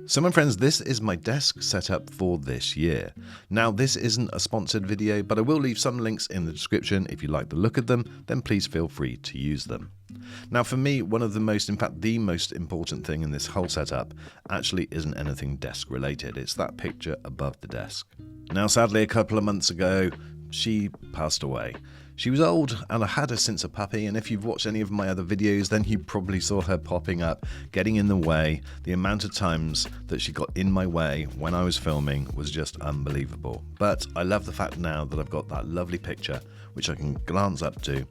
So my friends, this is my desk setup for this year. Now this isn't a sponsored video, but I will leave some links in the description. If you like the look of them, then please feel free to use them. Now for me, one of the most, in fact the most important thing in this whole setup actually isn't anything desk related. It's that picture above the desk. Now sadly a couple of months ago, she passed away. She was old and I had her since a puppy, and if you've watched any of my other videos then you probably saw her popping up, getting in the way. The amount of times that she got in my way when I was filming was just unbelievable. But I love the fact now that I've got that lovely picture which I can glance up to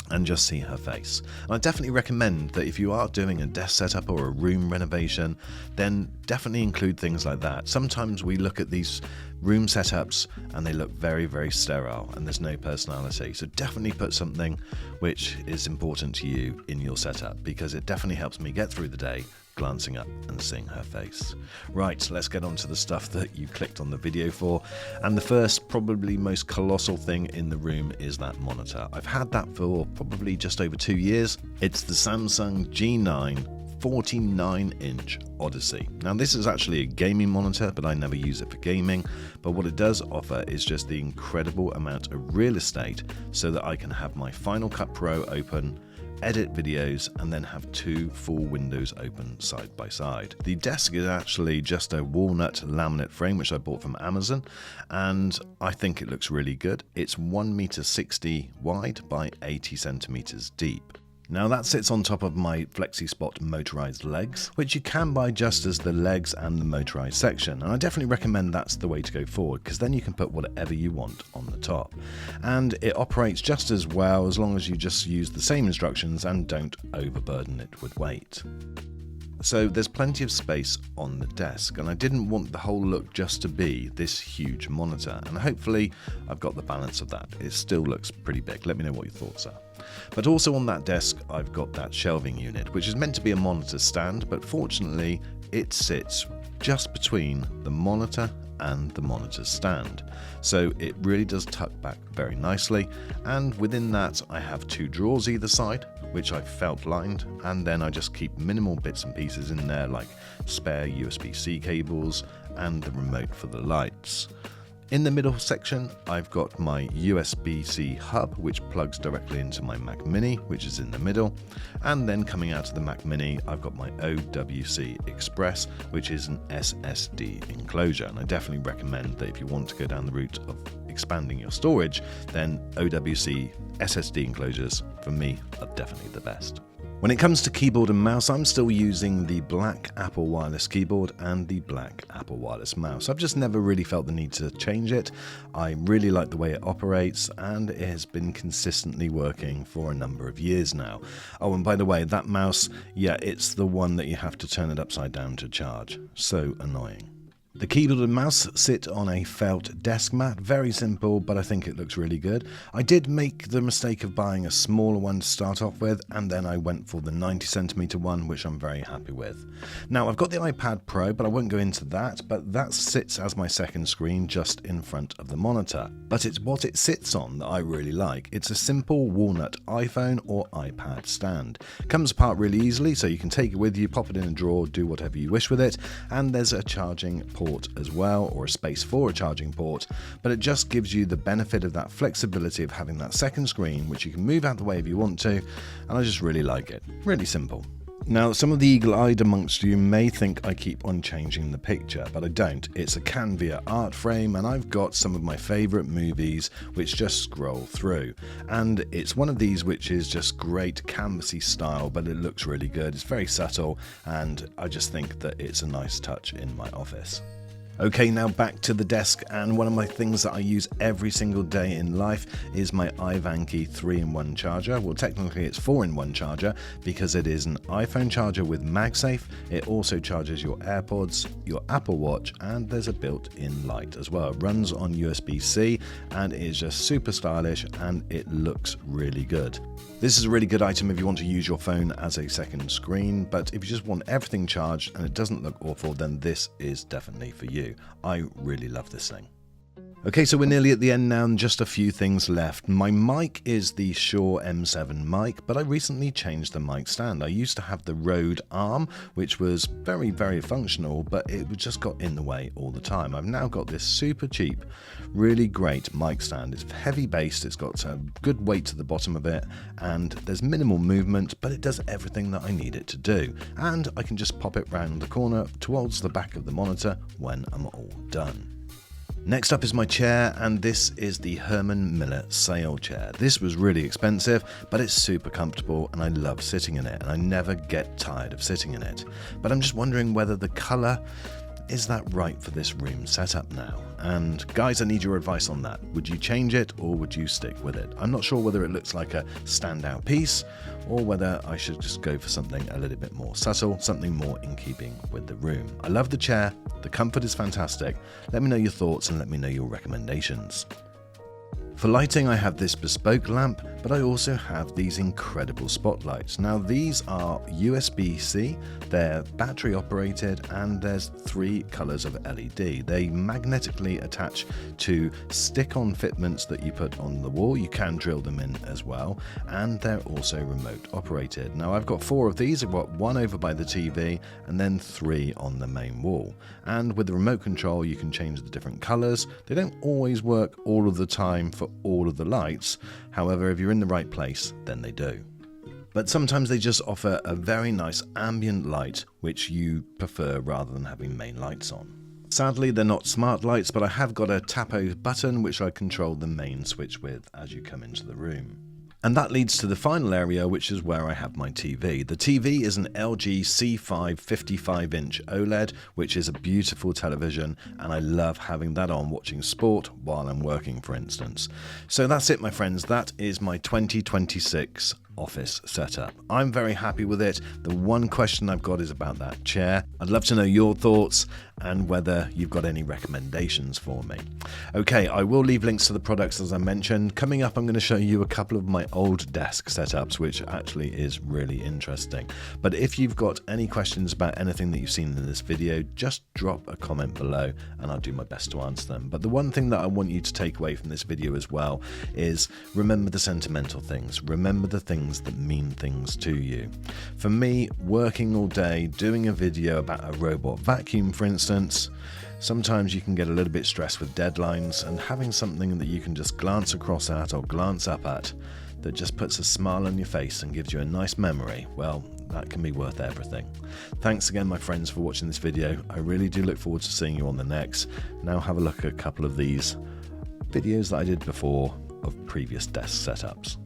and just see her face. And I definitely recommend that if you are doing a desk setup or a room renovation, then definitely include things like that. Sometimes we look at these room setups and they look very, very sterile and there's no personality. So definitely put something which is important to you in your setup, because it definitely helps me get through the day glancing up and seeing her face. Right, let's get on to the stuff that you clicked on the video for. And the first, probably most colossal thing in the room is that monitor. I've had that for probably just over 2 years. It's the Samsung G9 49-inch Odyssey. Now this is actually a gaming monitor, but I never use it for gaming. But what it does offer is just the incredible amount of real estate so that I can have my Final Cut Pro open, edit videos, and then have 2 full windows open side by side. The desk is actually just a walnut laminate frame which I bought from Amazon, and I think it looks really good. It's 1.60 m wide by 80 centimeters deep. Now that sits on top of my FlexiSpot motorized legs, which you can buy just as the legs and the motorized section, and I definitely recommend that's the way to go forward, because then you can put whatever you want on the top. And it operates just as well as long as you just use the same instructions and don't overburden it with weight. So there's plenty of space on the desk, and I didn't want the whole look just to be this huge monitor, and hopefully I've got the balance of that. It still looks pretty big. Let me know what your thoughts are. But also on that desk I've got that shelving unit, which is meant to be a monitor stand, but fortunately it sits just between the monitor and the monitor stand, so it really does tuck back very nicely. And within that I have 2 drawers either side, which I've felt lined, and then I just keep minimal bits and pieces in there like spare USB-C cables and the remote for the lights. In the middle section I've got my USB-C hub which plugs directly into my Mac Mini, which is in the middle, and then coming out of the Mac Mini I've got my OWC Express, which is an SSD enclosure. And I definitely recommend that if you want to go down the route of expanding your storage, then OWC SSD enclosures for me are definitely the best. When it comes to keyboard and mouse, I'm still using the black Apple wireless keyboard and the black Apple wireless mouse. I've just never really felt the need to change it. I really like the way it operates, and it has been consistently working for a number of years now. Oh, and by the way, that mouse, yeah, it's the one that you have to turn it upside down to charge. So annoying. The keyboard and mouse sit on a felt desk mat, very simple, but I think it looks really good. I did make the mistake of buying a smaller one to start off with, and then I went for the 90 centimeter one, which I'm very happy with. Now I've got the iPad Pro, but I won't go into that, but that sits as my second screen just in front of the monitor. But it's what it sits on that I really like. It's a simple walnut iPhone or iPad stand. It comes apart really easily, so you can take it with you, pop it in a drawer, do whatever you wish with it, and there's a charging port as well, or a space for a charging port, but it just gives you the benefit of that flexibility of having that second screen which you can move out the way if you want to, and I just really like it. Really simple. Now, some of the eagle-eyed amongst you may think I keep on changing the picture, but I don't. It's a Canva art frame, and I've got some of my favourite movies which just scroll through. And it's one of these which is just great canvasy style, but it looks really good. It's very subtle, and I just think that it's a nice touch in my office. Okay, now back to the desk, and one of my things that I use every single day in life is my iVanky 3-in-1 charger. Well, technically it's 4-in-1 charger because it is an iPhone charger with MagSafe. It also charges your AirPods, your Apple Watch, and there's a built-in light as well. It runs on USB-C and is just super stylish, and it looks really good. This is a really good item if you want to use your phone as a second screen, but if you just want everything charged and it doesn't look awful, then this is definitely for you. I really love this thing. Okay, so we're nearly at the end now and just a few things left. My mic is the Shure M7 mic, but I recently changed the mic stand. I used to have the Rode arm, which was very, very functional, but it just got in the way all the time. I've now got this super cheap, really great mic stand. It's heavy based, it's got a good weight to the bottom of it, and there's minimal movement, but it does everything that I need it to do. And I can just pop it round the corner towards the back of the monitor when I'm all done. Next up is my chair, and this is the Herman Miller sail chair. This was really expensive, but it's super comfortable and I love sitting in it, and I never get tired of sitting in it. But I'm just wondering whether the colour is that right for this room setup now? And guys, I need your advice on that. Would you change it or would you stick with it? I'm not sure whether it looks like a standout piece or whether I should just go for something a little bit more subtle, something more in keeping with the room. I love the chair, the comfort is fantastic. Let me know your thoughts and let me know your recommendations. For lighting, I have this bespoke lamp, but I also have these incredible spotlights. Now these are USB-C, they're battery operated, and there's 3 colors of LED. They magnetically attach to stick-on fitments that you put on the wall. You can drill them in as well, and they're also remote operated. Now I've got 4 of these. I've got 1 over by the TV and then 3 on the main wall. And with the remote control, you can change the different colors. They don't always work all of the time for all of the lights. However, if you're in the right place, then they do. But sometimes they just offer a very nice ambient light, which you prefer rather than having main lights on. Sadly, they're not smart lights, but I have got a tapo button which I control the main switch with as you come into the room. And that leads to the final area, which is where I have my TV. The TV is an LG C5 55-inch OLED, which is a beautiful television, and I love having that on watching sport while I'm working, for instance. So that's it, my friends. That is my 2026 office setup. I'm very happy with it. The one question I've got is about that chair. I'd love to know your thoughts and whether you've got any recommendations for me. Okay, I will leave links to the products as I mentioned. Coming up, I'm going to show you a couple of my old desk setups, which actually is really interesting. But if you've got any questions about anything that you've seen in this video, just drop a comment below and I'll do my best to answer them. But the one thing that I want you to take away from this video as well is remember the sentimental things. Remember the things that mean things to you. For me, working all day, doing a video about a robot vacuum, for instance, sometimes you can get a little bit stressed with deadlines, and having something that you can just glance across at or glance up at that just puts a smile on your face and gives you a nice memory, well, that can be worth everything. Thanks again, my friends, for watching this video. I really do look forward to seeing you on the next. Now have a look at a couple of these videos that I did before of previous desk setups.